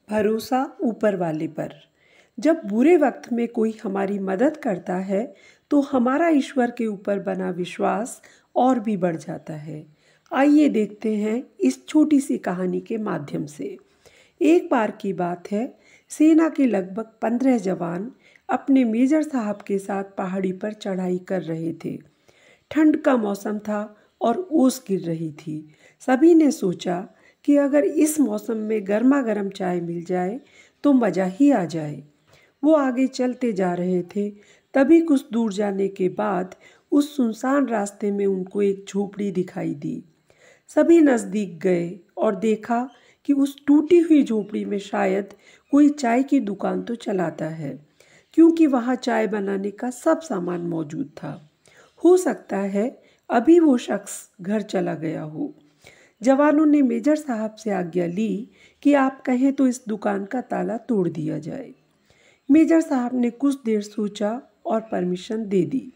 भरोसा ऊपर वाले पर। जब बुरे वक्त में कोई हमारी मदद करता है तो हमारा ईश्वर के ऊपर बना विश्वास और भी बढ़ जाता है। आइए देखते हैं इस छोटी सी कहानी के माध्यम से। एक बार की बात है, सेना के लगभग 15 जवान अपने मेजर साहब के साथ पहाड़ी पर चढ़ाई कर रहे थे। ठंड का मौसम था और ओस गिर रही थी। सभी ने सोचा कि अगर इस मौसम में गर्मा गर्म चाय मिल जाए तो मज़ा ही आ जाए। वो आगे चलते जा रहे थे, तभी कुछ दूर जाने के बाद उस सुनसान रास्ते में उनको एक झोपड़ी दिखाई दी। सभी नज़दीक गए और देखा कि उस टूटी हुई झोपड़ी में शायद कोई चाय की दुकान तो चलाता है, क्योंकि वहाँ चाय बनाने का सब सामान मौजूद था। हो सकता है अभी वो शख्स घर चला गया हो। जवानों ने मेजर साहब से आज्ञा ली कि आप कहें तो इस दुकान का ताला तोड़ दिया जाए। मेजर साहब ने कुछ देर सोचा और परमिशन दे दी।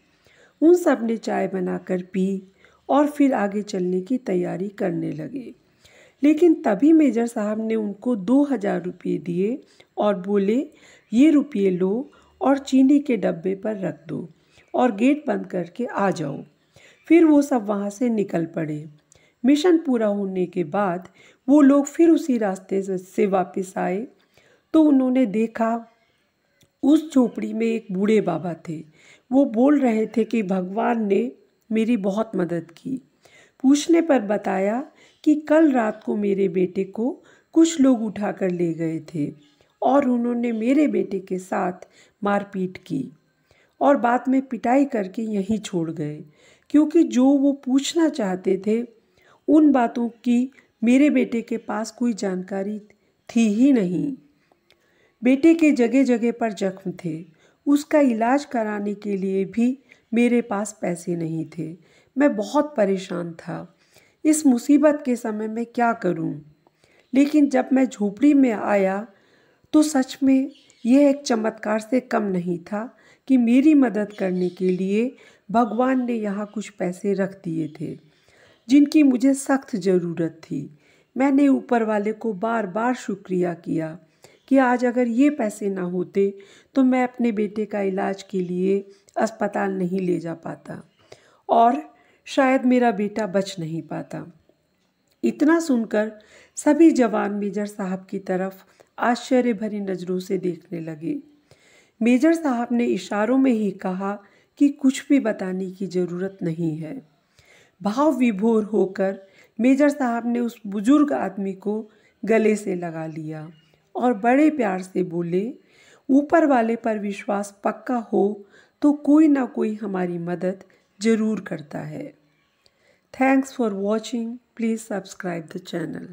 उन सब ने चाय बनाकर पी और फिर आगे चलने की तैयारी करने लगे। लेकिन तभी मेजर साहब ने उनको 2000 रुपये दिए और बोले, ये रुपये लो और चीनी के डब्बे पर रख दो और गेट बंद करके आ जाओ। फिर वो सब वहाँ से निकल पड़े। मिशन पूरा होने के बाद वो लोग फिर उसी रास्ते से वापस आए तो उन्होंने देखा उस झोपड़ी में एक बूढ़े बाबा थे। वो बोल रहे थे कि भगवान ने मेरी बहुत मदद की। पूछने पर बताया कि कल रात को मेरे बेटे को कुछ लोग उठाकर ले गए थे और उन्होंने मेरे बेटे के साथ मारपीट की और बाद में पिटाई करके यहीं छोड़ गए, क्योंकि जो वो पूछना चाहते थे उन बातों की मेरे बेटे के पास कोई जानकारी थी ही नहीं। बेटे के जगह जगह पर जख्म थे, उसका इलाज कराने के लिए भी मेरे पास पैसे नहीं थे। मैं बहुत परेशान था। इस मुसीबत के समय में क्या करूं? लेकिन जब मैं झोपड़ी में आया तो सच में यह एक चमत्कार से कम नहीं था कि मेरी मदद करने के लिए भगवान ने यहाँ कुछ पैसे रख दिए थे जिनकी मुझे सख्त ज़रूरत थी। मैंने ऊपर वाले को बार बार शुक्रिया किया कि आज अगर ये पैसे ना होते तो मैं अपने बेटे का इलाज के लिए अस्पताल नहीं ले जा पाता और शायद मेरा बेटा बच नहीं पाता। इतना सुनकर सभी जवान मेजर साहब की तरफ आश्चर्य भरी नज़रों से देखने लगे। मेजर साहब ने इशारों में ही कहा कि कुछ भी बताने की ज़रूरत नहीं है। भाव विभोर होकर मेजर साहब ने उस बुजुर्ग आदमी को गले से लगा लिया और बड़े प्यार से बोले, ऊपर वाले पर विश्वास पक्का हो तो कोई ना कोई हमारी मदद ज़रूर करता है। Thanks for watching. Please subscribe the channel.